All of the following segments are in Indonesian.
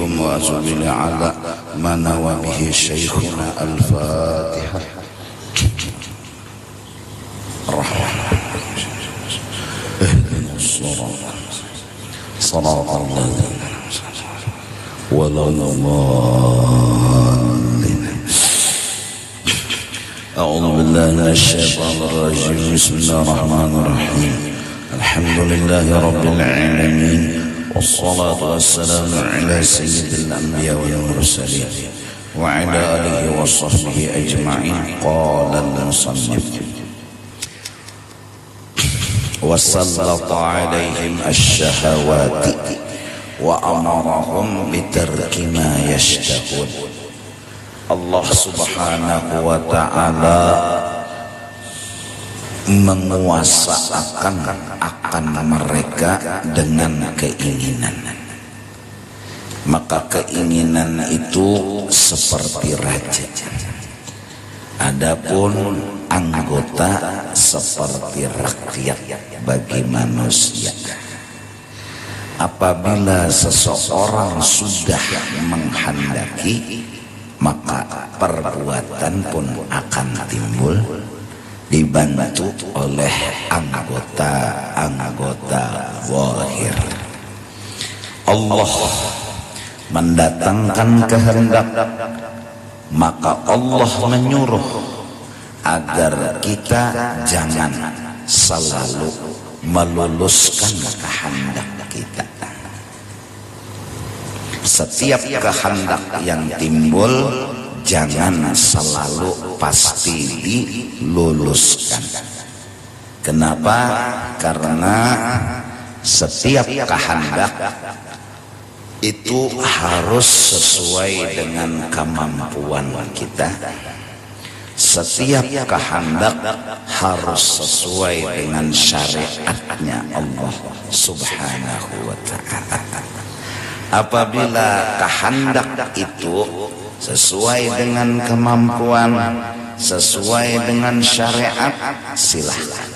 بكم وأتوب على ما نوى به شيخنا. الفاتحة. الرحمن اهدنا الصراط صراط الذين ولا الضالين. أعوذ بالله من الشيطان الرجيم. بسم الله الرحمن الرحيم. الحمد لله رب العالمين والصلاة والسلام على سيد الأنبياء والمرسلين وعلى آله وصحبه أجمعين. قال المصنف: وسلط عليهم الشهوات وأمرهم بترك ما يشتهون. Allah subhanahu wa ta'ala menguasakan akan mereka dengan keinginan. Maka keinginan itu seperti raja, adapun anggota seperti rakyat bagi manusia. Apabila seseorang sudah menghendaki, maka perbuatan pun akan timbul, dibantu oleh anggota-anggota zahir. Allah mendatangkan kehendak, maka Allah menyuruh agar kita jangan selalu meluluskan kehendak kita. Setiap kehendak yang timbul jangan selalu pasti diluluskan. Kenapa? Karena setiap kehendak itu harus sesuai dengan kemampuan kita. Setiap kehendak harus sesuai dengan syariatnya Allah subhanahu wa ta'ala. Apabila kehendak itu sesuai dengan kemampuan, sesuai dengan syariat, silahkan.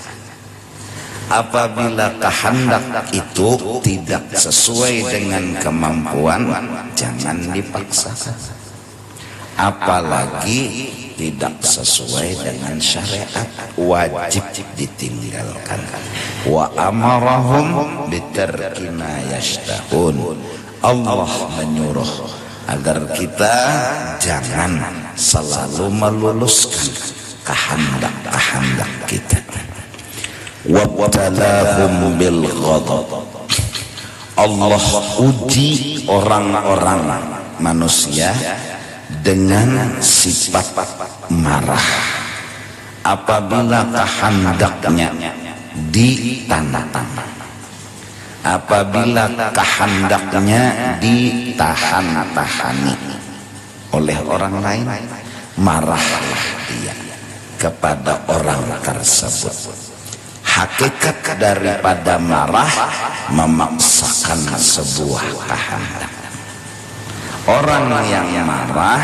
Apabila kehendak itu tidak sesuai dengan kemampuan, jangan dipaksa. Apalagi tidak sesuai dengan syariat, wajib ditinggalkan. Wa amarahum bitarki ma yashtahun. Allah menyuruh agar kita jangan selalu meluluskan kehendak-kehendak kita. Wabtalahum bil ghadab. Allah uji orang-orang manusia dengan sifat marah apabila kehendaknya ditantang. Apabila kehendaknya ditahan-tahani oleh orang lain, marahlah dia kepada orang tersebut. Hakikat daripada marah memaksakan sebuah kehendak. Orang yang marah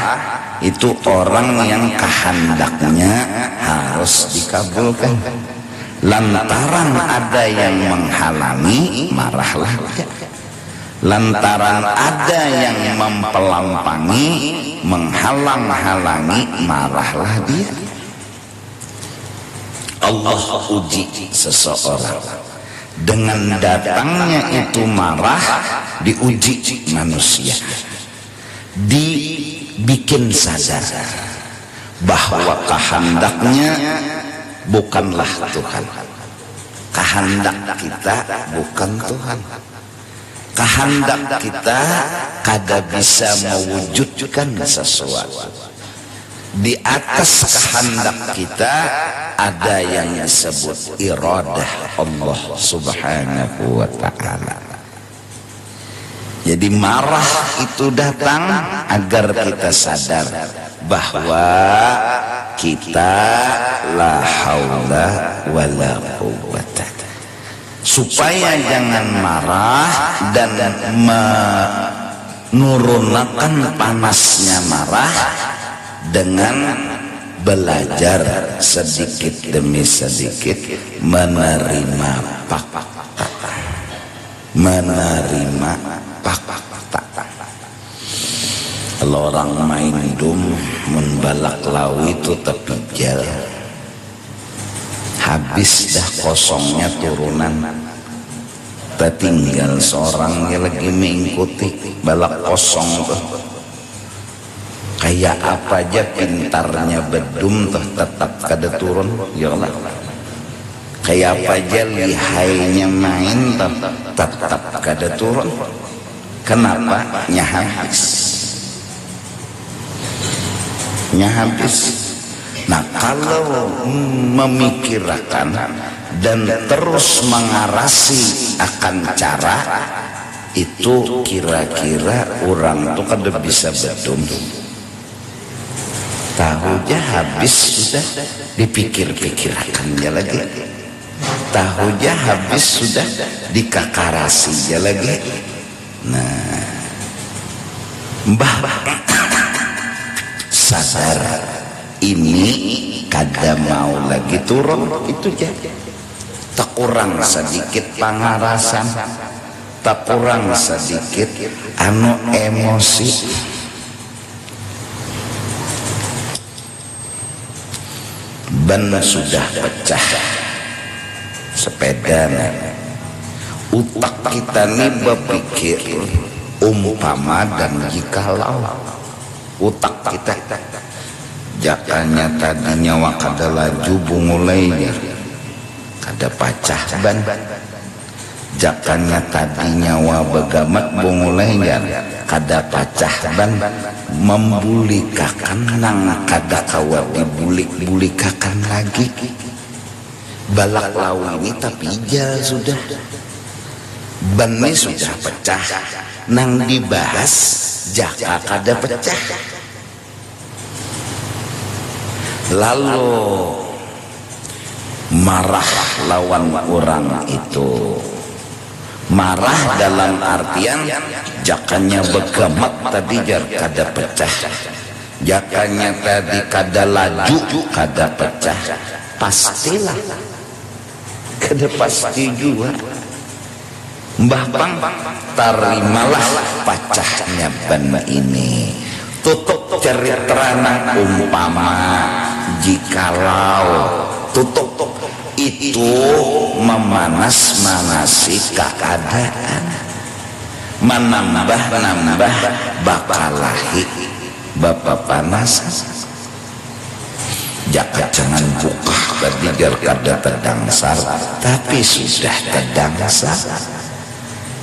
itu orang yang kehendaknya harus dikabulkan. Lantaran ada yang menghalangi, marahlah dia. Lantaran ada yang mempelampangi, menghalang-halangi, marahlah dia. Allah uji seseorang dengan datangnya itu marah, diuji manusia, dibikin sadar bahwa kehendaknya bukanlah Tuhan. Kehendak kita bukan Tuhan. Kehendak kita kada bisa mewujudkan sesuatu. Di atas kehendak kita ada yang disebut iradah Allah subhanahu wa ta'ala. Jadi marah itu datang agar kita sadar bahwa kita la haula wala quwwata, supaya jangan marah dan menurunkan panasnya marah dengan belajar sedikit demi sedikit menerima fakta, menerima fakta. Kalau orang main dum mun balak lawi itu tepijal, habis dah kosongnya turunan, tertinggal seorang yang lagi mengikuti balak kosong tuh. Kayak apa aja pintarnya bedum tuh tetap kada turun, ya Allah. Kayak apa aja lihainya main tuh tetap kada turun. Kenapa? Nya habis. Nah kalau memikirkan dan terus mengarasi akan cara itu, kira-kira orang tuh kada bisa bedum. Tahunya habis sudah dipikir-pikirkannya lagi, tahunya habis sudah dikakarasinya lagi. Nah mbah sadar ini kada mau lagi turun, itu aja. Tak kurang sedikit pangarasan, tak kurang sedikit emosi. Ban sudah pecah sepeda, utak kita nih berpikir umpama dan jikalau. Utak kita jakanya tadinya wakada laju bungulainya kada pacah ban, jakanya tadinya wa begamat bungulainya kada pacah ban, membulikakan nang kada kawa dibulik-bulikakan lagi. Balak lawi ini tapi ijal sudah, bannya sudah pecah, nang dibahas jaka kada pecah. Lalu marah lawan orang itu, marah dalam artian jakanya begamat tadi jar kada pecah, jakanya tadi kada laju kada pecah, pastilah kada pasti juga. Mbah Pang, terimalah pacahnya ban ini. Tutup cerita umpama jikalau tutup itu memanas-manasi keadaan, menambah bakalahi bapak panas. Jaka jangan buka tadi jar kada terdangsar, tapi sudah terdangsar.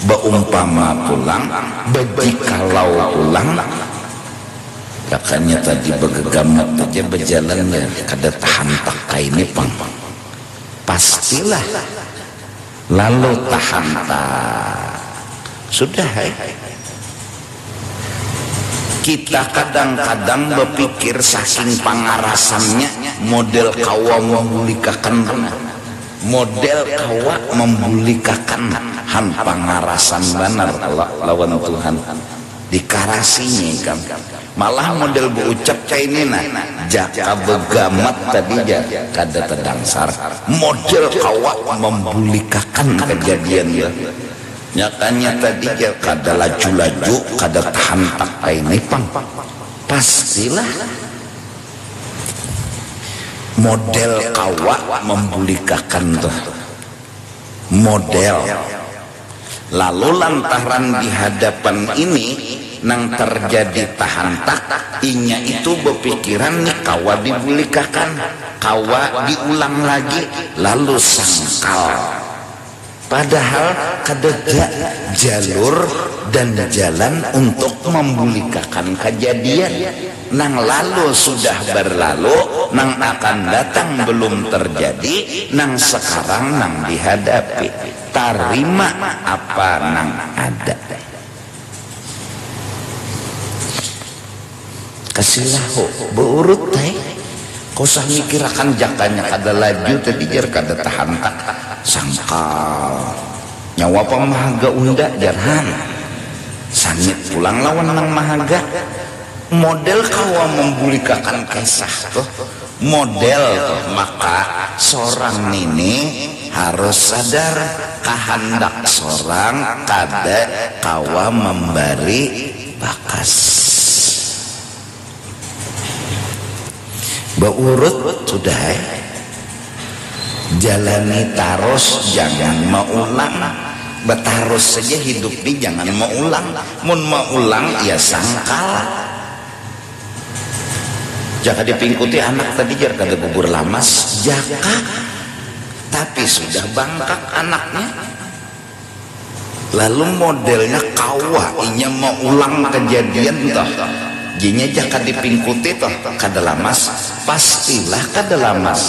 Beumpama pulang, bejikalau pulang, jakanya tadi begegamat aja berjalan ya kada tahan pakai ini Pang. Pastilah lalu tahan tak sudah. Kita kadang-kadang berpikir saking pangarasannya model kawa membulikakan, model kawa membulikakan han pangarasan benar lawan Tuhan dikarasinya kan. Malah model berucap ini nah jaka begamat tadi kada terdangsar, model kawa membulikakan kejadian ya. Nyatanya tadi kada laju-laju kada tahan tak ini Pang. Pastilah model kawa membulikakan tuh model. Lalu lantaran di hadapan ini nang terjadi tahan tak, inya itu berpikiran nih kawa dibulikakan, kawa diulang lagi, lalu sangkal. Padahal kada jalur dan jalan untuk membulikakan kejadian. Nang lalu sudah berlalu, nang akan datang belum terjadi, nang sekarang nang dihadapi. Tarima apa nang ada. Kasihlah beurut teh. Kau sah mikirakan jakanya kada laju tadi jar kada tahan tak sangkal. Nyawa pamahaga unda jarhan. Sanit pulang lawan nang mahaga. Model kawa membulikakan kisah tuh. Model tuh, maka seorang ini harus sadar kehendak seorang kada kawa memberi bakas. Beurut sudah jalani taros, jangan mau ulang. Betaros saja hidup ini jangan mau ulang. Mun mau ulang ya sangkal. Jaka dipingkuti anak tadi jar kada gugur lamas jaka, tapi sudah bangkak anaknya. Lalu modelnya kawa inya mau ulang kejadian toh. Jinya jaka dipingkuti toh kada lamas, pastilah kada lamas.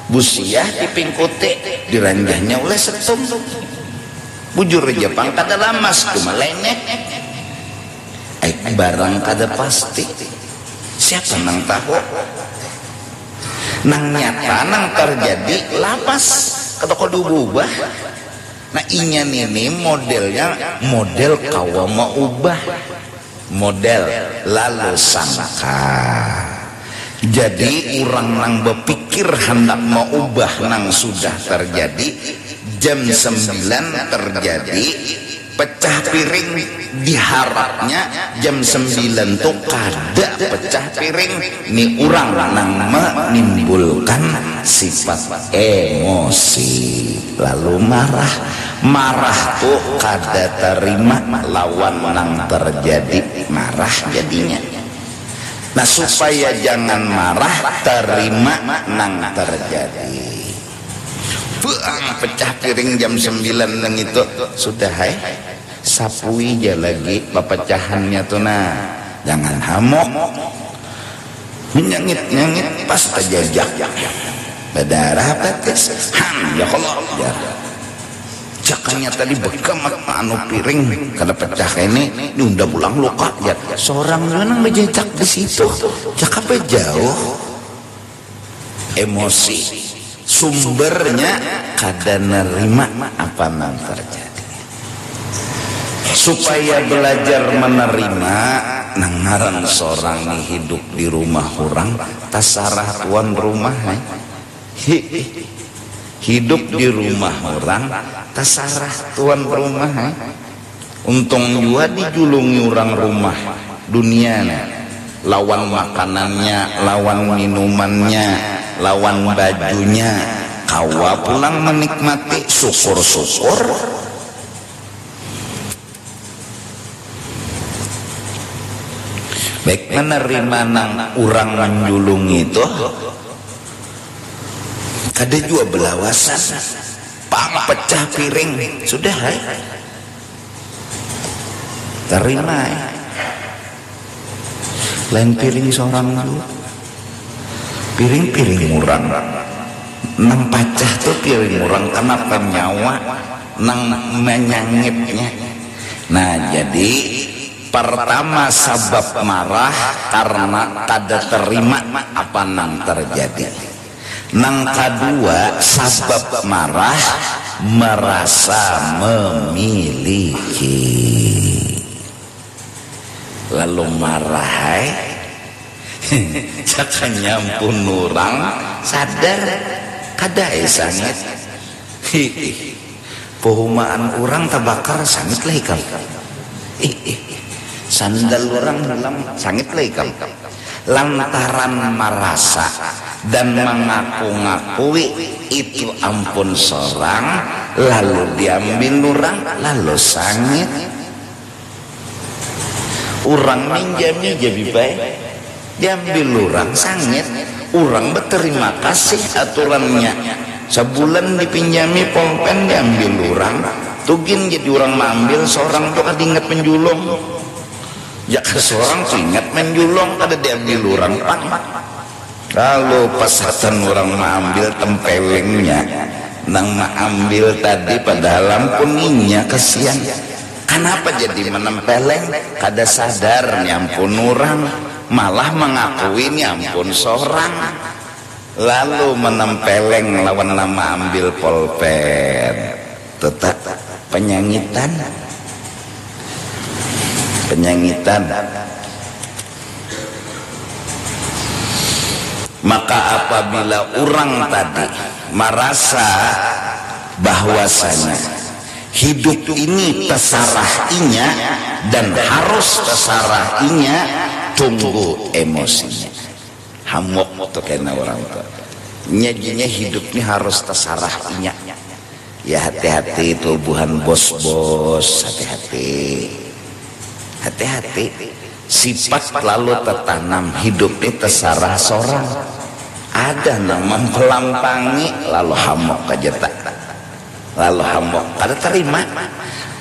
Busiah dipingkuti diranjahnya oleh setum. Bujur Jepang kada lamas cuma lenek. Barang kada pasti. Siapa nang tahu? Nang nyata nang terjadi lapas kada kudu ubah. Nah inya ini modelnya model kawa mau ubah. Model lalu sangka. Jadi orang nang berpikir hendak mau ubah nang sudah terjadi. Jam 9 terjadi pecah piring, diharapnya jam 9 tuh kada pecah piring. Ini orang nang menimbulkan sifat emosi lalu marah tuh kada terima lawan nang terjadi marah jadinya. Nah supaya jangan marah, terima nang terjadi. Buang pecah piring jam 9 nang itu sudah sapui aja lagi pepecahannya tuh. Nah jangan hamok menyengit-nyengit pas terjajak berdarah petis ya Allah ya. Jakanya tadi bekam anu piring kada pecah ini udah pulang luka ya. Seorang nang menjejak di situ jaka jauh emosi. Sumbernya kada nerima apa yang terjadi. Supaya belajar menerima nang ngaran seorang hidup di rumah orang tasarah tuan rumah hidup di rumah orang tasarah tuan rumah. Untung juga dijulungi orang rumah dunia lawan makanannya, lawan minumannya, lawan bajunya, kawa pulang menikmati syukur-syukur. Baik menerima nang orang menjulungi itu kada juga belawasan pecah piring sudah terima lain piring seorang dulu piring-piring murang nang pacah tuh piring murang kenapa nyawa nang menyangitnya. Nah jadi pertama sebab marah karena kada terima apa nang terjadi. Nang kedua sebab marah merasa memiliki. Lalu marah jaka nyampun orang sadar kada sangit pohumaan orang tabakar sangit lah ikam sandal orang dalam sangit lah ikam lantaran merasa dan mengaku-ngakui itu ampun seorang lalu diambil orang lalu sangit. Orang minjami jadi baik diambil orang sangit. Orang berterima kasih aturannya sebulan dipinjami pompen diambil orang tugin jadi orang mengambil seorang tuh kada ingat menjulung ya seorang tuh ingat menjulung kada diambil orang pan. Lalu pasatan orang mengambil tempelengnya nang mengambil tadi padahal ampuninya kasihan. Kenapa jadi menempeleng kada sadar nyampun orang malah mengakui nyampun seorang lalu menempeleng lawan nama ambil pulpen tetap penyangitan maka apabila orang tadi merasa bahwasanya hidup ini terserah-inya dan harus terserah-inya, tunggu emosinya. hamok tuh kena orang tuh nyajinya hidup ini harus terserah inya ya. Hati-hati tubuhan bos-bos, hati-hati sifat lalu tertanam hidup ini terserah seorang. Ada yang mempelampangi lalu hamok aja tak, lalu hamok kada terima.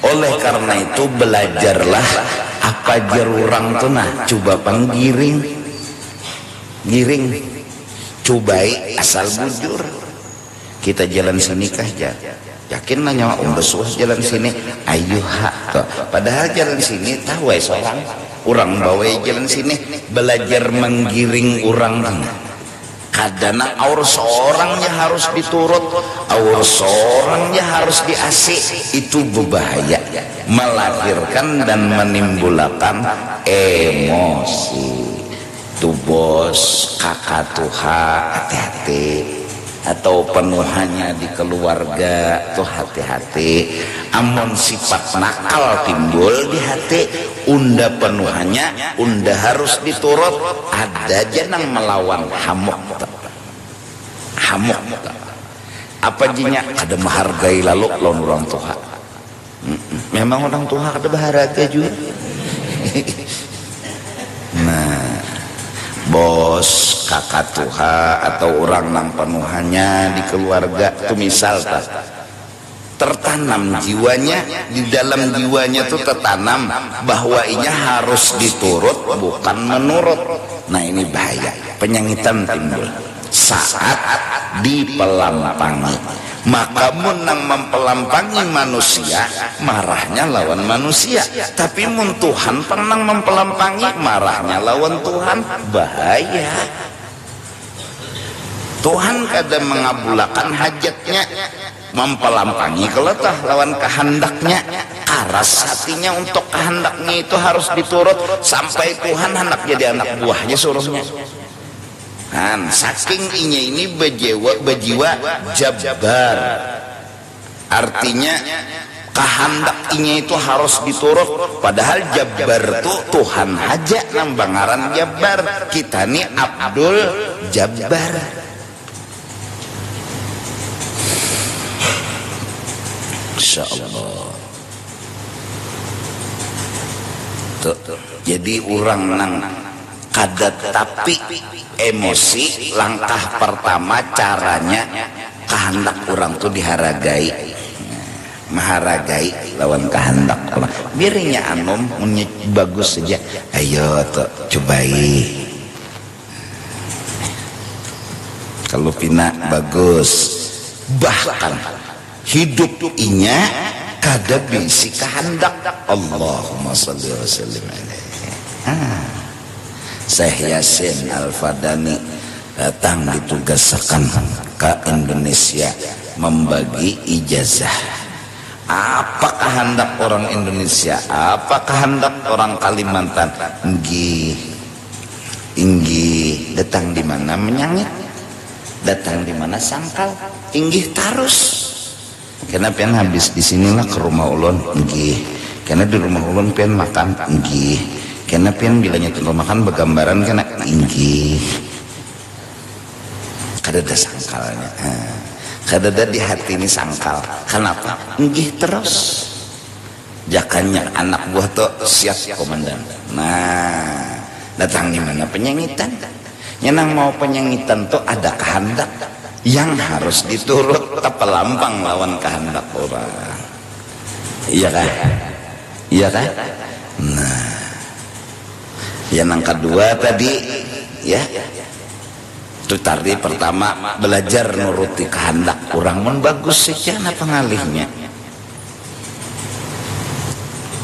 Oleh karena itu belajarlah apa jarurang tuh nah, coba panggiring cobai asal bujur. Kita jalan sini kah yakin nanya besuah jalan sini ayo tuh. Padahal jalan sini tahu seorang orang bawa jalan sini belajar menggiring orang kadana aur seorangnya harus diturut, aur seorangnya harus diasih. Itu berbahaya, melahirkan dan menimbulkan emosi. Tuh bos, kakak tuha, hati-hati. Atau penuhannya di keluarga tuh hati-hati. Amun sifat nakal timbul di hati, unda penuhannya unda harus diturut. Ada jenang melawan hamok apa jinya ada menghargai lalu lawan orang tua. Memang orang tua ada berharga juga. Nah bos, kakak tuha atau orang nang penuhannya di keluarga tuh misal tertanam jiwanya, di dalam jiwanya tuh tertanam bahwa inya harus diturut bukan menurut. Nah ini bahaya, penyangitan timbul saat dipelampangi. Maka menang mempelampangi manusia, marahnya lawan manusia. Tapi mun Tuhan pernah mempelampangi, marahnya lawan Tuhan. Bahaya. Tuhan kadang mengabulkan hajatnya, mempelampangi keletah lawan kehendaknya. Karas hatinya untuk kehendaknya itu harus diturut sampai Tuhan hendak jadi anak buahnya suruhnya. Kan saking inya ini berjiwa jabbar, artinya kehendak inya itu harus diturut. Padahal jabbar itu Tuhan aja nambangaran jabbar, kita nih Abdul Jabbar. Insyaallah. Tuh, jadi orang nang kada tapi emosi. Langkah pertama caranya kehendak orang tuh dihargai, menghargai lawan kehendak orang. Biarnya anom bagus saja, ayo tuh cobai. Kalau pina bagus, bahkan hidup inya kada bisi kehendak. Allahumma sholli wa sallim alaihi. Syekh Yasin Al-Fadani datang ditugaskan ke Indonesia membagi ijazah. Apa kehendak orang Indonesia? Apa kehendak orang Kalimantan? Inggih datang di mana menyangit, datang di mana sangkal, inggih tarus. Karena pian habis di sinilah ke rumah ulun, inggih. Karena di rumah ulun pian makan, inggih. Karena pian bilanya tentu makan bergambaran kena inggih. Kadada sangkalnya, kadada di hati ini sangkal. Kenapa? Inggih terus. Jakannya anak buah tuh siap komandan. Nah, datang di mana penyangitan? Nyenang mau penyangitan tuh ada kehendak yang harus diturut, terpelampang lawan kehendak orang. Iya kan? Iya kan? Nah, yang kedua tadi ya itu tadi pertama belajar nuruti kehendak orang. Mun bagus saja na pengalihnya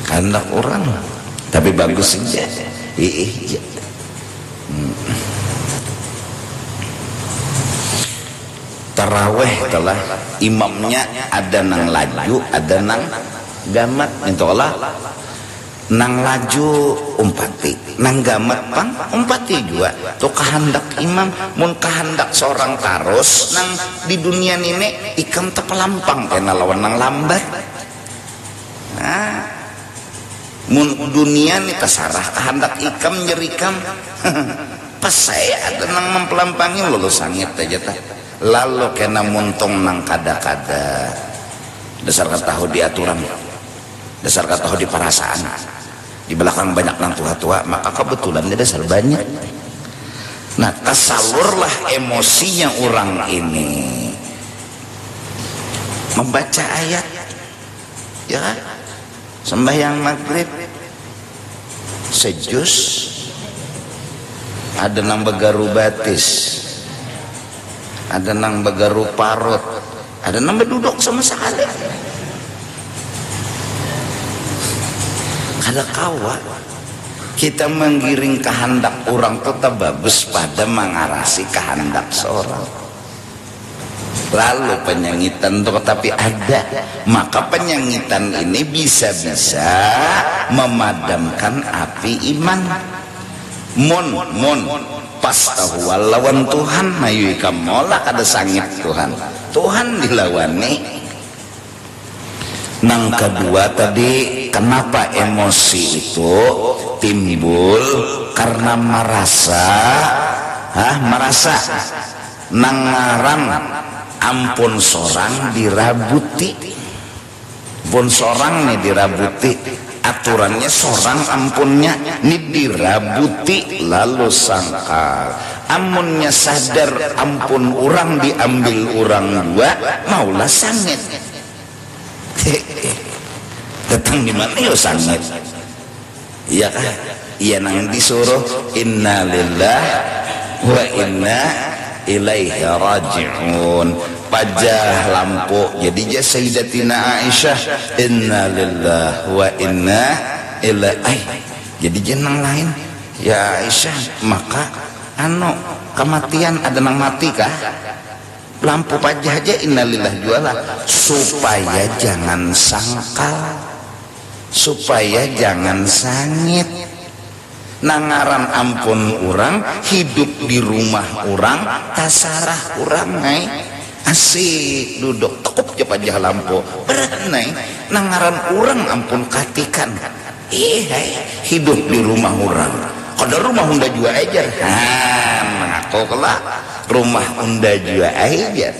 kehendak orang tapi bagus saja. Iya. Taraweh telah imamnya ada nang laju, ada nang gamat. Intolah nang laju umpati, nang gamat pang umpati juga. Tuh kehendak imam. Mun kehendak seorang tarus nang di dunia ini ikam terpelampang kena lawan nang lambat. Nah, mun dunia ini kesarah kehendak ikam nyerikam pas saya ada nang mempelampangi lolo sangit aja tah lalu kena muntong nang kada-kada dasar katahu diaturan dasar katahu di perasaan di belakang banyak nang tua-tua maka kebetulan dia dasar banyak. Nah tersalurlah emosinya orang ini membaca ayat ya kan sembahyang maghrib sejus ada nang begaru batis ada nang begaru parut ada nang berduduk sama sekali kada kawa kita menggiring kehendak orang tetap bagus pada mengarasi kehendak seorang lalu penyangitan tuh tapi ada maka penyangitan ini bisa-bisa memadamkan api iman mun pas tahu lawan Tuhan mayu kamola kada sangit Tuhan dilawani. Nang kedua tadi kenapa emosi itu timbul karena merasa nang ngaran ampun sorang dirabuti pun sorang nih dirabuti aturannya sorang ampunnya nih dirabuti lalu sangkal amunnya sadar ampun orang diambil orang dua maulah sangit datang di mana yo sangit iya kan iya nang disuruh inna lillahi wa inna ilaihi raji'un pajah lampu jadi Sayyidatina Aisyah inna lillahi wa inna ilaihi jadi jenang lain ya Aisyah maka kematian ada nang mati kah lampu pajah aja innalillahi jualah supaya jangan sangkal supaya jangan sangit nangaran ampun orang hidup di rumah orang tasarah orang asik duduk tekuk aja pajah lampu beranai nangaran orang ampun katikan hidup di rumah orang kada rumah unda jua aja mengaku kelak rumah unda jua aja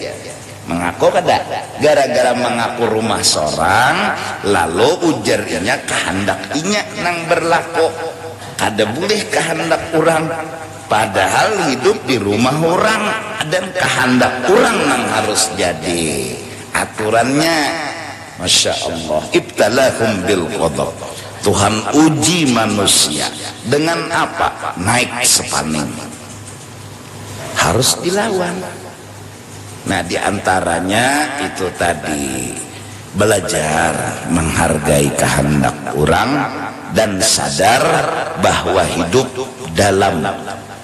mengaku kada gara-gara mengaku rumah seorang lalu ujarnya kehendak inya nang berlaku kada boleh kehendak orang padahal hidup di rumah orang dan kehendak orang nang harus jadi aturannya. Masya Allah ibtalahum bil qadab Tuhan uji manusia dengan apa naik sepaning harus dilawan. Nah diantaranya itu tadi belajar menghargai kehendak orang dan sadar bahwa hidup dalam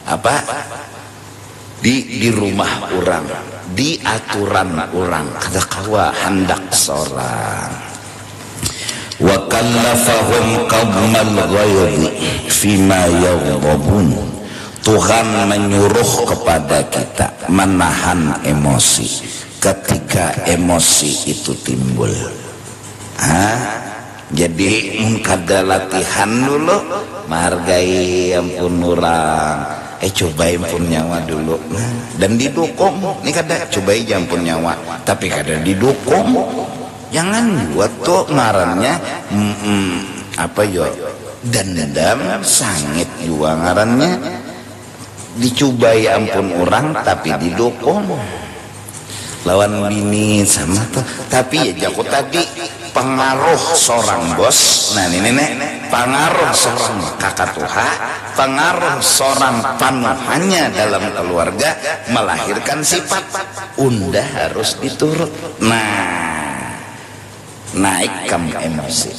apa di rumah orang di aturan orang kada kawa hendak seorang wa kallafahum qadmal ghayri fima yaghdabun Tuhan menyuruh kepada kita menahan emosi ketika emosi itu timbul. Jadi kada latihan dulu menghargai ampun orang coba ampun nyawa dulu dan didukung ini kada coba ampun nyawa tapi kada didukung jangan buat tuh ngarannya apa yo dendam sangit juga ngarannya dicobai ampun orang tapi didukung lawan bini sama tuh tapi ya jago tadi pengaruh seorang bos nah ini pengaruh seorang kakak tuha pengaruh seorang panuhannya dalam keluarga melahirkan sifat unda harus diturut nah naik kam emosi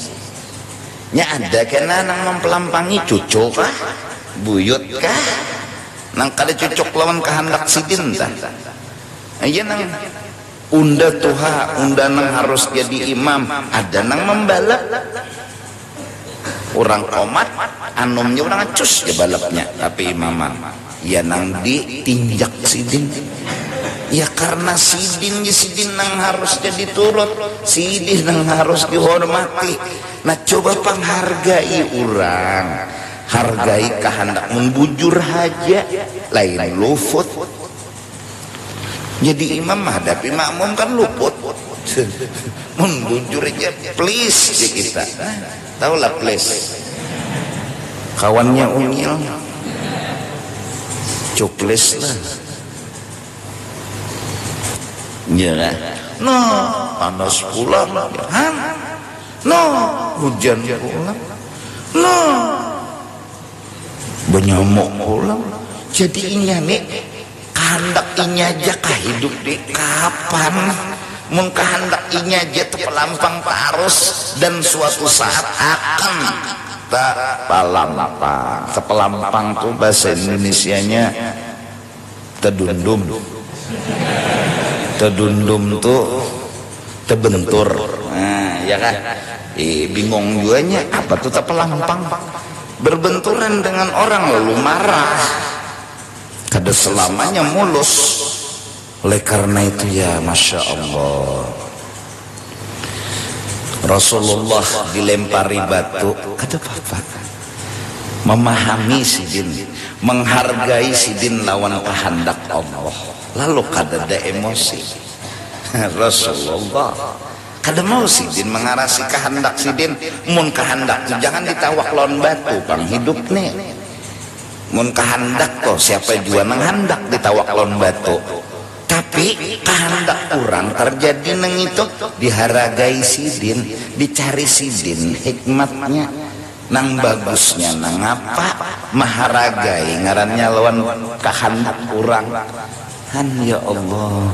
nya ada kena nang mempelampangi cucu kah buyut kah nang kada cocok lawan kehendak sidin tah aja nang unda tuha unda nang harus jadi imam ada nang membalap orang komat anumnya orang acus ya balapnya tapi imaman ya nang ditinjak sidin ya karena sidin nang harus jadi turut sidin nang harus dihormati nah coba penghargai orang hargai kehendak mun bujur haja lain luput. Jadi imam hadapi makmum kan luput. Mun bujur aja please di kita. Tahu lah please. Kawannya Unyil. Cuklis lah. Ya kan? No, panas pulang. No, hujan pulang. No, benyamuk pulang. Jadi ini nih kehendak ini aja kah hidup di kapan? Mun kehendak ini aja terpelampang terus dan suatu saat akan tak palampang. Terpelampang tuh bahasa Indonesianya tedundum. Tedundum tuh tebentur. Nah, ya kan? Bingung juanya apa tuh terpelampang? Berbenturan dengan orang lalu marah. Kada selamanya mulus. Oleh karena itu ya Masya Allah, Rasulullah dilempari batu kada apa-apa. Memahami sidin, menghargai sidin lawan kehendak Allah. Lalu kada ada emosi. Rasulullah kada mau sidin mengarasi kehendak sidin. Mun kehendak jangan ditawak lawan batu bang hidup nih. Mun kehendak toh siapa jua menghendak ditawak lawan batu. Tapi kehendak orang terjadi neng itu dihargai sidin, dicari sidin hikmatnya, nang bagusnya nang apa maharagai ngarannya lawan kehendak orang. Ya Allah,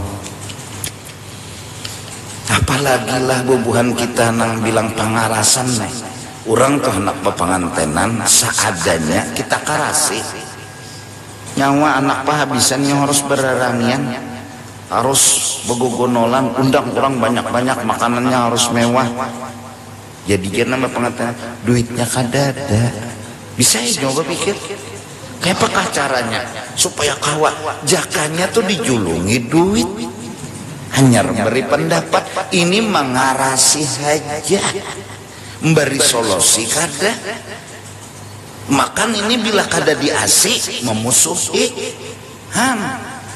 apalagi lah bubuhan kita nang bilang pangarasan nih. Orang tuh anak pepangantenan seadanya kita karasi. Nyawa anak pahabisannya harus berarangian, harus begogonolan, undang orang banyak-banyak, makanannya harus mewah. Jadi dia nama pengantin duitnya kada ada. Bisa ya coba pikir kayak apakah caranya supaya kawat jakanya tuh dijulungi duit. Hanya memberi pendapat ini mengarasi saja, memberi solusi kada. Makan ini bila kada diasi memusuhi.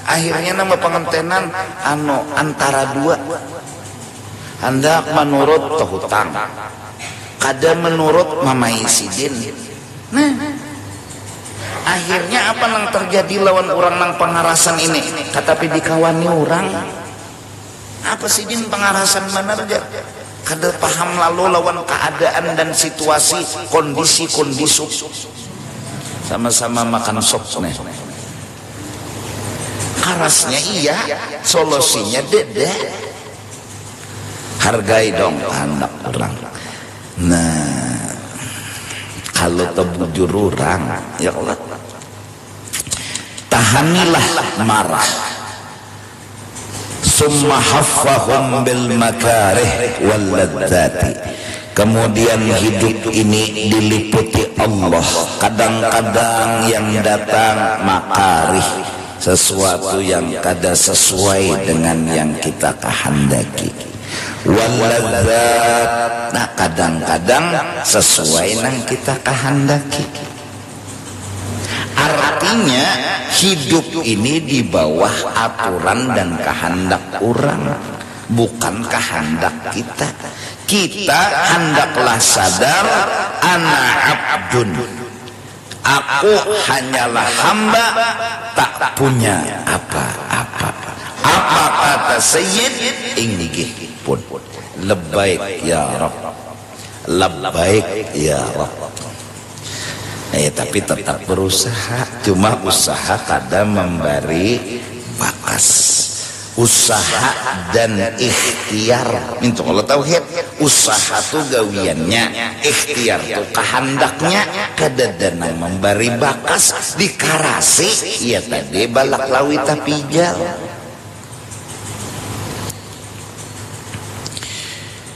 Akhirnya nama pengantenan antara dua. Hendak menurut hutang, kada menurut mamai sidin. Nah, akhirnya apa yang terjadi lawan orang nang pengarasan ini? Tetapi dikawani orang. Apa sidin pengarasan mana aja? Kada paham lalu lawan keadaan dan situasi kondisi-kondisi. Sama-sama makan sop nih. Karasnya iya, solusinya dede. Hargai dong anak orang. Nah, kalau terbujur orang, ya Allah, tahanilah marah. Summa haffahum bil makarih wal ladzati. Kemudian hidup ini diliputi Allah. Kadang-kadang yang datang makarih, sesuatu yang kada sesuai dengan yang kita kehendaki. Wal ladzat, nah kadang-kadang sesuai yang kita kehendaki. Artinya hidup ini di bawah aturan dan kehendak orang, bukan kehendak kita. Kita hendaklah sadar ana abdun, aku hanyalah hamba, tak punya apa-apa. Apa kata Sayyid inggih pun labbaik ya Rabb, labbaik ya Rabb. Tapi tetap berusaha, cuma usaha kada memberi bakas. Usaha dan ikhtiar minta Allah tauhid. Usaha tuh gawiannya, ikhtiar tuh kehendaknya. Kada danang memberi bakas dikarasi, ya tadi balak lawi tapi jal.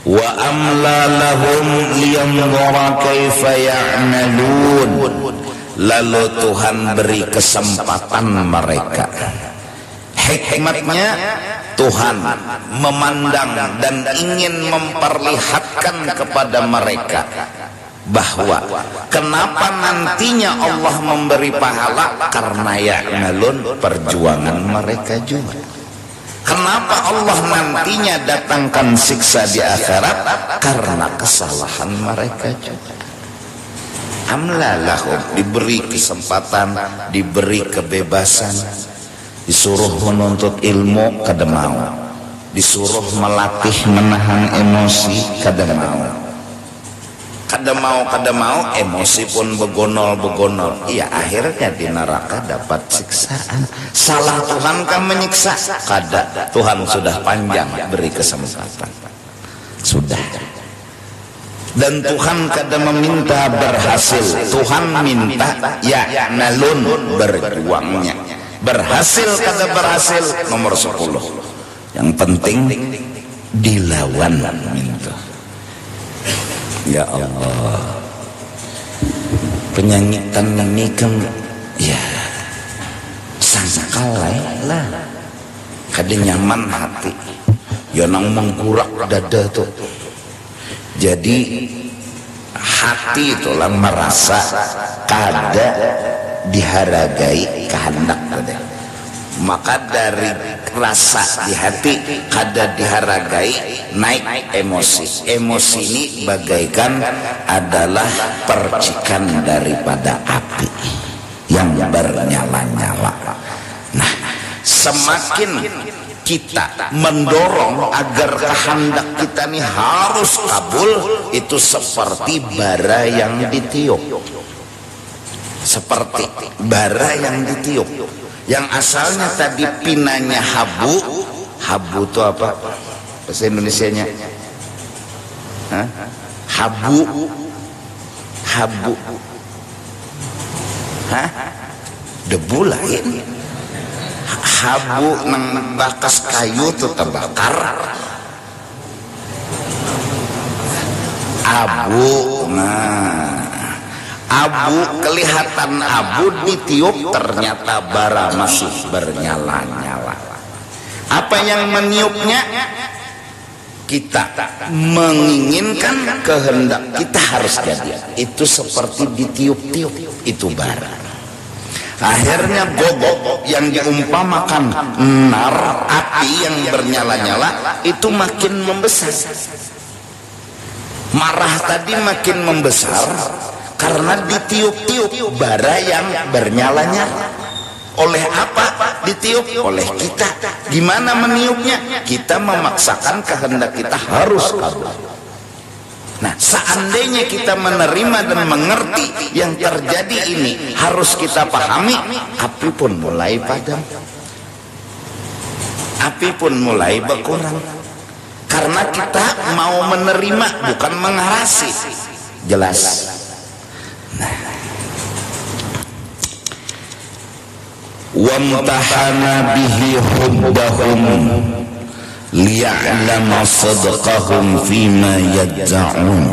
Wa amla lahum liyanzura kaifa ya'malun. Lalu Tuhan beri kesempatan mereka. Hikmatnya Tuhan memandang dan ingin memperlihatkan kepada mereka bahwa kenapa nantinya Allah memberi pahala, karena ya'malun, perjuangan mereka juga. Kenapa Allah nantinya datangkan siksa di akhirat, karena kesalahan mereka juga. Amlalahum, diberi kesempatan, diberi kebebasan, disuruh menuntut ilmu kada mau, disuruh melatih menahan emosi kada mau, emosi pun begonol. Iya, akhirnya di neraka dapat siksaan. Salah Tuhan kan menyiksa? Kada, Tuhan sudah panjang beri kesempatan, sudah. Dan Tuhan kada meminta berhasil, Tuhan minta ya'malun, berjuangnya. Berhasil kada berhasil nomor 10, yang penting dilawan minta. Ya Allah, penyanyikan ini kan ya sangkalai lah, kada nyaman hati, ya nang menggurak dada tuh. Jadi hati itulah merasa kada dihargai kehendak kada. Maka dari rasa di hati kada dihargai, naik emosi. Emosi ini bagaikan adalah percikan daripada api yang bernyala-nyala. Nah, semakin kita mendorong agar kehendak kita ini harus kabul, itu seperti bara yang ditiup. Seperti bara yang ditiup, yang asalnya tadi pinanya habu. Habu itu apa bahasa Indonesianya? Hah? Habu. Hah? Debu lain. Habu nang bakas kayu itu terbakar. Abu, nah, abu kelihatan abu, ditiup ternyata bara masih bernyala-nyala. Apa yang meniupnya? Kita menginginkan kehendak kita harus jadi. Itu seperti ditiup-tiup, itu bara. Akhirnya gogok yang diumpamakan nar, api yang bernyala-nyala, itu makin membesar. Marah tadi makin membesar karena ditiup-tiup bara yang bernyala-nyala. Oleh apa ditiup? Oleh kita. Gimana meniupnya? Kita memaksakan kehendak kita harus kabul. Nah, seandainya kita menerima dan mengerti yang terjadi ini, harus kita pahami, api pun mulai padam, api pun mulai berkurang, karena kita mau menerima, bukan mengarasi. Jelas. Nah, wamtahana bihi hubbahum liya'lama sadqahum fima yadza'un.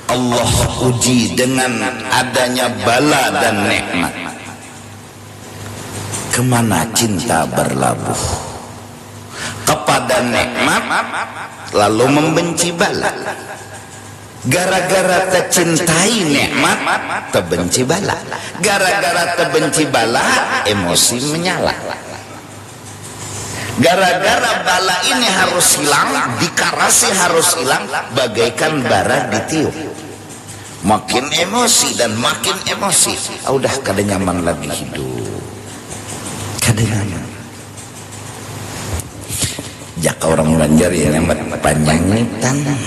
Allah uji dengan adanya bala dan nikmat. Kemana cinta berlabuh? Kepada nikmat lalu membenci bala. Gara-gara tercintai nikmat terbenci bala. Gara-gara terbenci bala emosi menyala. Gara-gara bala ini harus hilang, dikarasi harus hilang, bagaikan bara ditiup. Makin emosi dan makin emosi, udah kada nyaman lagi hidup, kada nyaman. Jaka orang Banjar ya nyaman panjang nih tanah.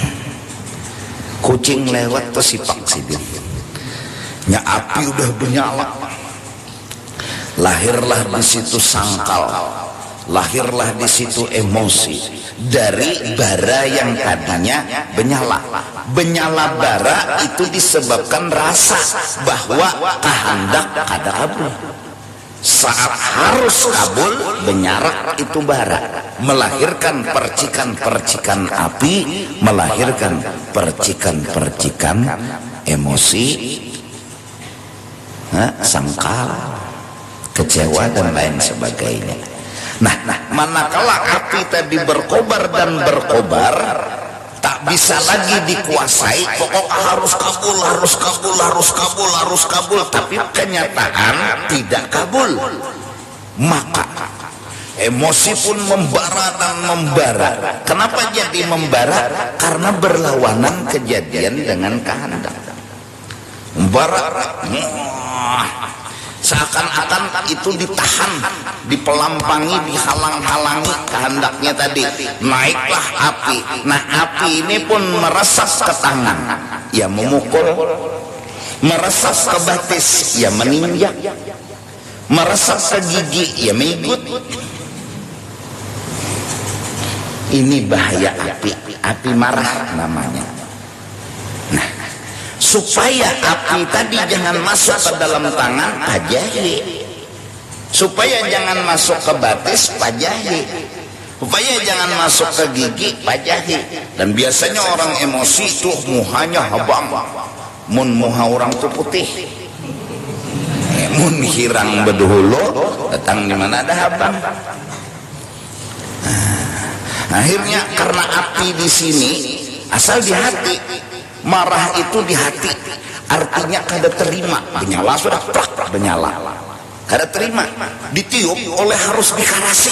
Kucing lewat tuh sipak sih dia. Nya api udah menyala. Lahirlah di situ sangkal. Lahirlah di situ emosi dari bara yang tadinya menyala. Menyala bara itu disebabkan rasa bahwa kehendak kada kabul. Saat harus kabul, menyarak itu bara, melahirkan percikan-percikan api, melahirkan percikan-percikan emosi, sangkal, kecewa dan lain sebagainya. Nah, manakala api tadi berkobar dan berkobar, tak bisa lagi dikuasai. Pokok harus kabul, harus kabul, harus kabul, harus kabul, tapi kenyataan tidak kabul. Maka emosi pun membara dan membara. Kenapa jadi membara? Karena berlawanan kejadian dengan kehendak. Membara, seakan-akan itu ditahan, dipelampangi, dihalang-halangi kehendaknya tadi. Naiklah api. Nah, api ini pun meresap ke tangan, ya memukul. Meresap ke batis, ya meninjak. Meresap ke gigi, ya mengigut. Ini bahaya api. Api marah namanya. Nah, supaya api tadi jangan masuk ke dalam tangan, pajahi. Supaya jangan masuk ke batis, pajahi. Supaya jangan masuk ke gigi, pajahi. Dan biasanya orang emosi tuh muhanya habang. Mun muha orang tuh putih. Mun hirang beduhulu, datang di mana ada habang. Akhirnya karena api di sini asal di hati. Marah itu di hati, artinya kada terima, menyala sudah prak menyala, kada terima, ditiup oleh harus dikarasi,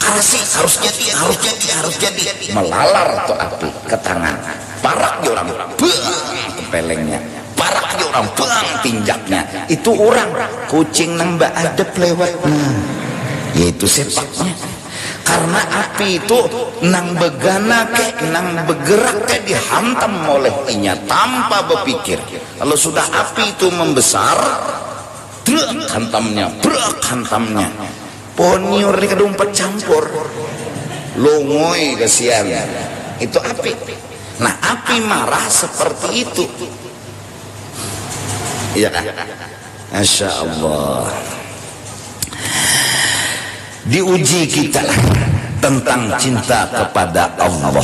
karasi harus jadi, harus jadi, harus jadi, melalar tuh api ke tangan, parak di orang, bang kepelengnya, parak di orang, bang tinjaknya, itu orang, kucing nambah adep lewat, yaitu sepaknya. Karena api itu nang begana ke, nang bergerak ke dihantam oleh inya tanpa berpikir. Kalau sudah api itu membesar, brak hantamnya, brak hantamnya. Pohon nyur di kedumpet campur, longoy kasihan. Itu api. Nah, api marah seperti itu. Iya kan? Masya Allah. Diuji kita tentang cinta kepada Allah.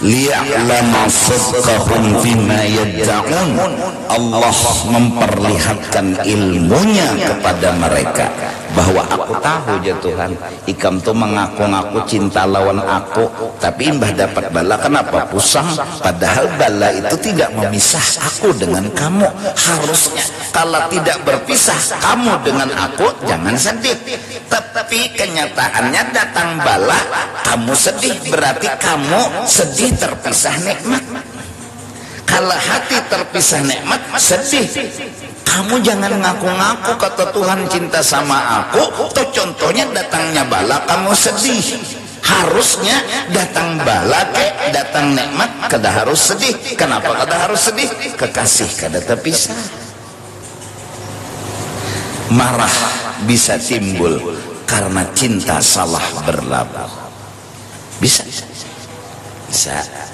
Liya'lama sidqahum fima yad'un. Allah memperlihatkan ilmunya kepada mereka bahwa aku tahu ya Tuhan, ikam tuh mengaku-ngaku cinta lawan aku, tapi imbah dapat bala. Kenapa pusang? Padahal bala itu tidak memisah aku dengan kamu. Harusnya kalau tidak berpisah kamu dengan aku, jangan sedih. Tapi kenyataannya datang bala, kamu sedih, berarti kamu sedih terpisah nikmat. Kalau hati terpisah nikmat, sedih. Kamu jangan ngaku-ngaku kata Tuhan cinta sama aku. Tuh contohnya datangnya bala, kamu sedih. Harusnya datang bala ke, datang nikmat, kada harus sedih. Kenapa kada harus sedih? Kekasih kada terpisah. Marah bisa timbul karena cinta salah berlabuh. Bisa.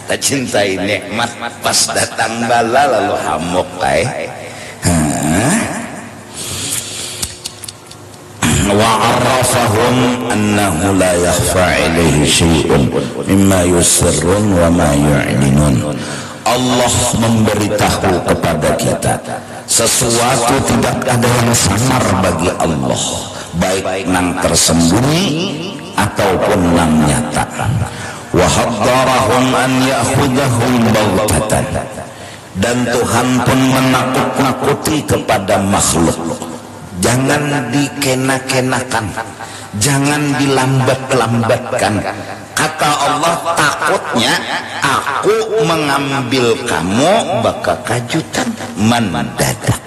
Tak cintai nikmat, pas datang bala lalu hamuk wa arrafahum annahu la yakhfa ilaihi syai'un mimma yusirrun wa ma yu'linun. Allah memberitahu kepada kita sesuatu tidak ada yang samar bagi Allah, baik nang tersembunyi ataupun nang nyata. Wa haddarahum an ya'khudahum baghtatan. Dan Tuhan pun menakut-nakuti kepada makhluk, jangan dikena-kenakan, jangan dilambat-lambatkan. Kata Allah, takutnya aku mengambil kamu bakal kajutan mendadak.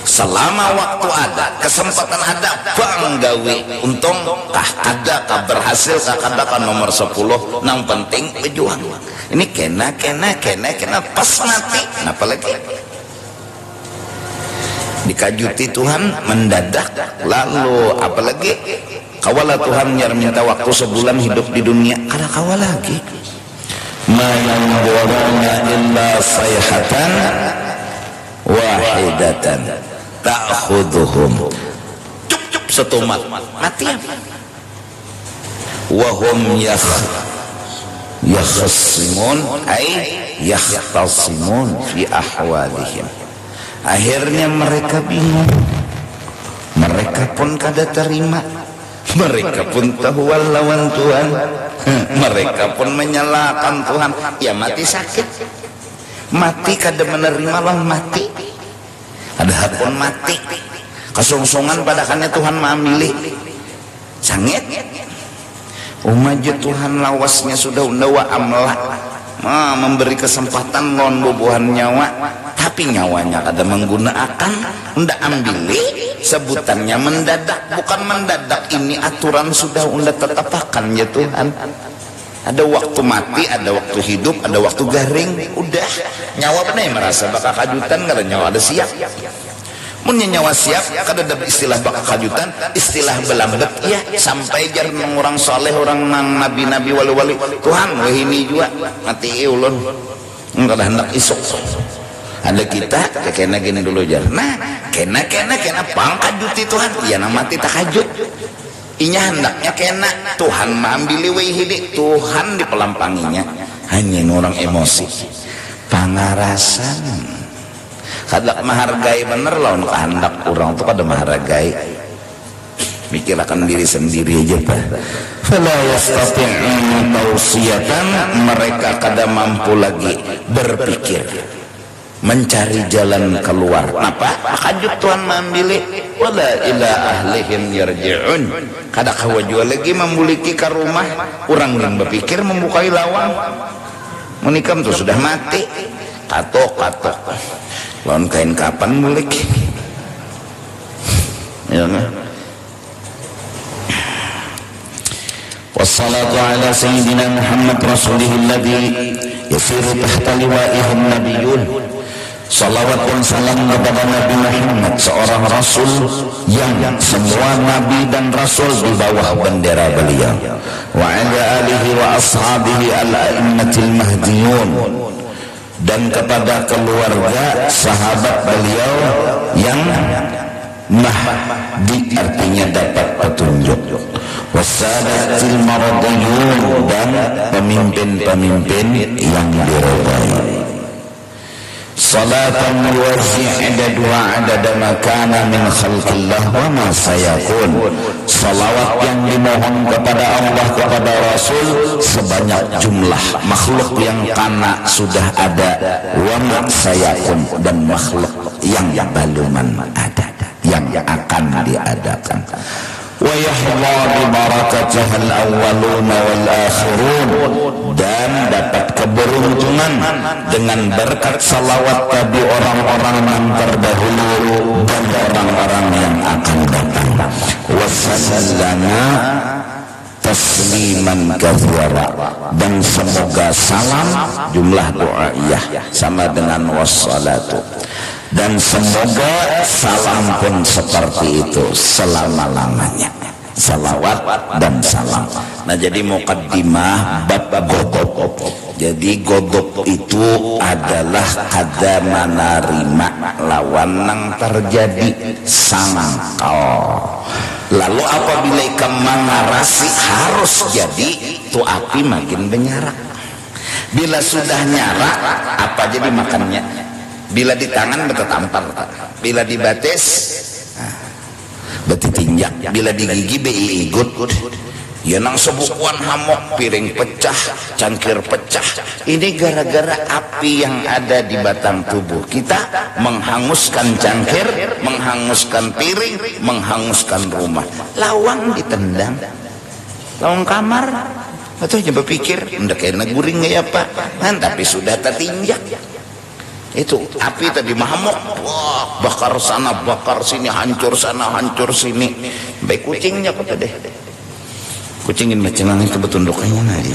Selama waktu ada, kesempatan ada, bang gawe untung kah ada, kah berhasil, kah ada, kah nomor 10, nang penting berjuang. Ini kena pas mati, kenapa lagi? Dikajuti Tuhan mendadak, lalu apalagi kawala Tuhan yang minta waktu sebulan hidup di dunia, kada kawal lagi. Ma yanzuruna illa sayhatan wahidatan ta'khudhuhum, cup setumat mati. Wahum yakhsimun ay yakhtasimun fi ahwalihim. Akhirnya mereka bingung, mereka pun kada terima. Mereka pun tahu lawan Tuhan. Mereka pun menyalahkan Tuhan. Ya mati sakit. Mati kada menerima lawan mati. Adapun mati kesungsongan padakannya Tuhan memilih. Sangit. Umaja Tuhan lawasnya sudah undawa amlah. Memberi kesempatan lawan bubuhan nyawa. Tapi nyawanya kada menggunakan. Unda ambil sebutannya mendadak, bukan mendadak. Ini aturan sudah unda tetapkan ya Tuhan. Ada waktu mati, ada waktu hidup, ada waktu garing. Udah nyawa benar yang merasa bakal kajutan, kada nyawa ada siap. Mun nyawa siap kada ada istilah bakal kajutan, istilah belambat ya. Sampai jar orang soleh, orang nang nabi-nabi wali-wali, Tuhan wah ini juga mati ulun kada hendak isuk. Ada kita kena gini dulu jar. Nah kena pangkajuti Tuhan ya mati takajut. Inya hendaknya kena Tuhan mengambil wehidi, Tuhan dipelampanginya. Hanya orang emosi pangarasan kada menghargai bener lawan kehendak orang tuh kada menghargai. Mikirkan diri sendiri aja Pak. Fala yastati'un tausiyatan, mereka kada mampu lagi berpikir mencari jalan keluar. Kenapa? Makajut Tuhan memilih wala ila ahlihim yarji'un. Kada kawa jua lagi membuliki ke rumah. Orang yang berpikir membukai lawang. Menikam tuh sudah mati. Katok. Lawan kain kapan bulik? Ya nah. Wassalatu ala sayyidina Muhammad rasulihil ladzi yasiru tahta liwa'ihim nabiyyun. Salawat dan salam kepada Nabi Muhammad, seorang Rasul yang semua Nabi dan Rasul di bawah bendera beliau. Wa ala alihi wa ashabihi al-a'immatil mahdiyun, dan kepada keluarga sahabat beliau yang mahdi artinya dapat petunjuk. Wassadatil maradiyun, dan pemimpin-pemimpin yang diridai. Salatan yuwazzi' adadwa adada makana min khalqillah wa ma sayakun. Salawat yang dimohon kepada Allah kepada Rasul sebanyak jumlah makhluk yang kana sudah ada, wa ma sayakun, dan makhluk yang baluman ada, yang akan diadakan. Wa yahwa bi barakatiha al-awwaluna wal akhirun, dan dapat keberuntungan dengan berkat salawat tadi orang-orang yang terdahulu dan orang-orang yang akan datang. Wassalamu tasliman katsira, dan semoga salam jumlah doaiyah sama dengan wassalatu, dan semoga salam pun seperti itu selama-lamanya, salawat dan salam. Nah jadi muqaddimah bab godop. Jadi godop itu adalah kada manarima lawan nang terjadi sangkal. Lalu apabila ikam mengarasi harus jadi tu api makin benyarak. Bila sudah nyarak apa jadi makannya? Bila di tangan betetampar, bila di batis beti tinjak, bila di gigi ikut. Ya nang sebukuan hamok, piring pecah, cangkir pecah. Ini gara-gara api yang ada di batang tubuh kita menghanguskan cangkir, menghanguskan piring, menghanguskan rumah. Lawang ditendang, lawang kamar. Atau coba pikir, ndak kena guring ya Pak. Nah, tapi sudah tertinjak. Itu api tadi mahamok, wah, bakar sana bakar sini, hancur sana hancur sini. Baik kucingnya kok deh, kucingin macenang itu betundukannya nadi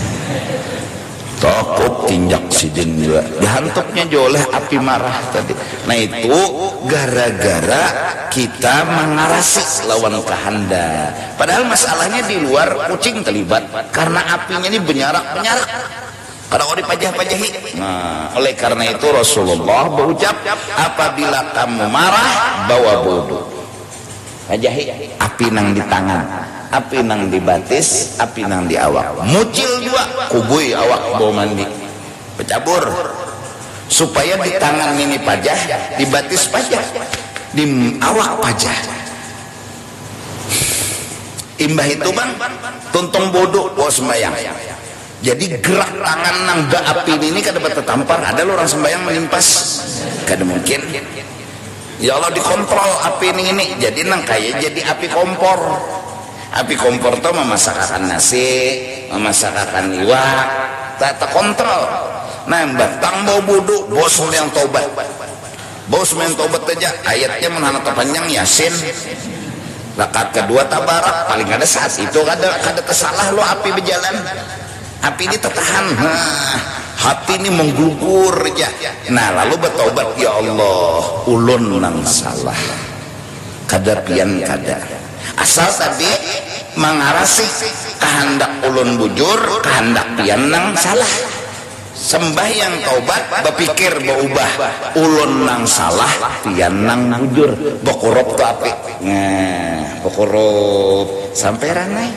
tokop tinjak sidin juga dihantuknya oleh api marah tadi. Nah itu gara-gara kita mengarasi lawan kehendak, padahal masalahnya di luar kucing terlibat karena apinya ini benyarak karena orang dipajah-pajahi. Nah, oleh karena itu Rasulullah berucap, apabila kamu marah bawa wudu, pajahi api nang di tangan, api nang di batis, api nang di awak, mucil juga kubui awak bau mandi, pecabur supaya di tangan ini pajah, di batis pajah, di awak pajah. imbah itu bang tuntung bodoh bos sembayang. Jadi gerak tangan nang api ini kada tertampar. Ada lo orang sembayang menimpas, kada mungkin. Ya Allah dikontrol api ini. Jadi nang kayak jadi api kompor. Api kompor tuh memasakkan nasi, memasakkan iwak, tak terkontrol. Nah batang bau bodoh bos yang tobat. Bos yang tobat aja ayatnya menhana panjang Yasin. Rakaat kedua tabarak paling ada saat itu kada tersalah lo api berjalan. Api ini tertahan, hati ini menggugur aja. Nah lalu bertobat, ya Allah, ulun nang salah, kada pian kada. Asal tadi mengarasi kehendak ulun bujur, kehendak pian nang salah. Sembahyang taubat, berpikir berubah, ulun nang salah, pian nang bujur. Bokurup tu api, nah bokurup sampai ranai.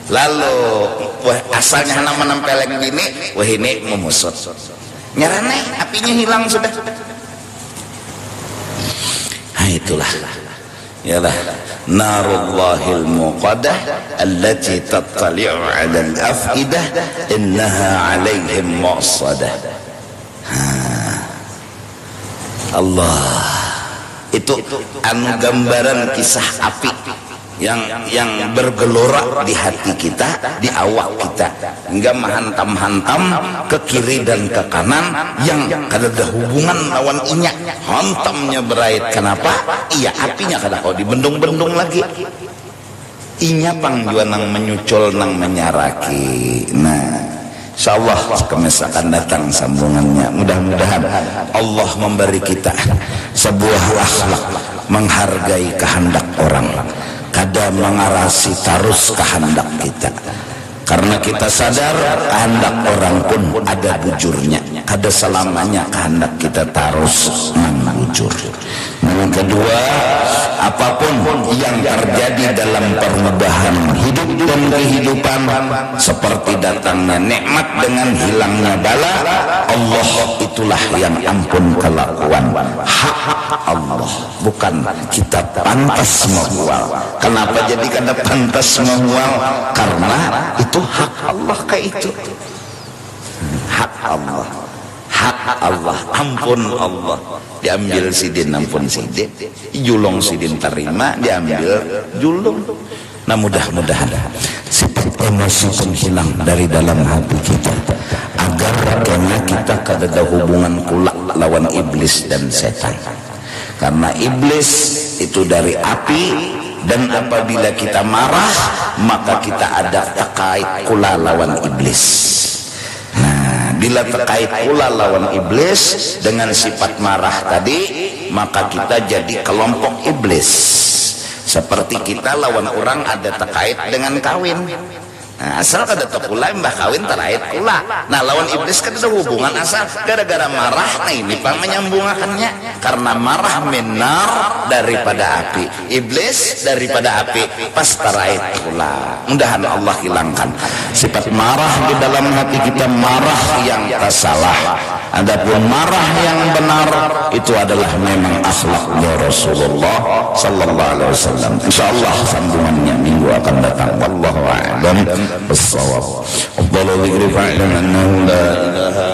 Lalu wah asalnya hanya menempeleng gini, wah ini memusut nyerane apinya hilang sudah. Nah itulah yalah narullahil muqadah allati tattali'u 'ala al-af'idah innaha 'alaihim mu'sadah. Allah itu anu gambaran kisah api yang bergelora di hati kita, di awak kita, hingga menghantam-hantam ke kiri dan ke kanan yang kada ada hubungan lawan inya. Hantamnya berait. Kenapa? Iya apinya kada kau dibendung-bendung lagi. Inya pang jua nang menyucul nang menyaraki. Nah insyaallah kemes akan datang sambungannya. Mudah-mudahan Allah memberi kita sebuah akhlak menghargai kehendak orang, kada mengarasi tarus kehendak kita, karena kita sadar kehendak orang pun ada bujurnya, kada selamanya kehendak kita tarus bujur. Yang kedua, apapun yang terjadi dalam perubahan hidup dan kehidupan, seperti datangnya nikmat dengan hilangnya bala, Allah itulah yang ampun kelakuan. Hak Allah, bukan kita pantas mengual. Kenapa jadi kada pantas mengual? Karena itu hak Allah kayak itu. Hak Allah, hak Allah, ampun Allah. Diambil sidin ampun sidin, julung sidin terima, diambil julung. Nah mudah-mudahan sifat emosi pun hilang dari dalam hati kita, agar karena kita kada ada hubungan kulak lawan iblis dan setan. Karena iblis itu dari api, dan apabila kita marah maka kita ada terkait kula lawan iblis. Nah bila terkait pula lawan iblis dengan sifat marah tadi, maka kita jadi kelompok iblis. Seperti kita lawan orang ada terkait dengan kawin. Nah, asal kada pula mbah kawin terkait pula. Nah lawan iblis kada ada hubungan, asal gara-gara marah. Nah ini pang menyambungannya, karena marah minar daripada api, iblis daripada api, pas terkait pula. Mudahan Allah hilangkan sifat marah di dalam hati kita, marah yang tersalah. Adapun marah yang benar itu adalah memang akhlaknya Rasulullah sallallahu alaihi wasallam. Insyaallah sambungannya minggu akan datang. Wallahu a'lam bissawab. Afdalu dzikri fa'lam annahu la ilaha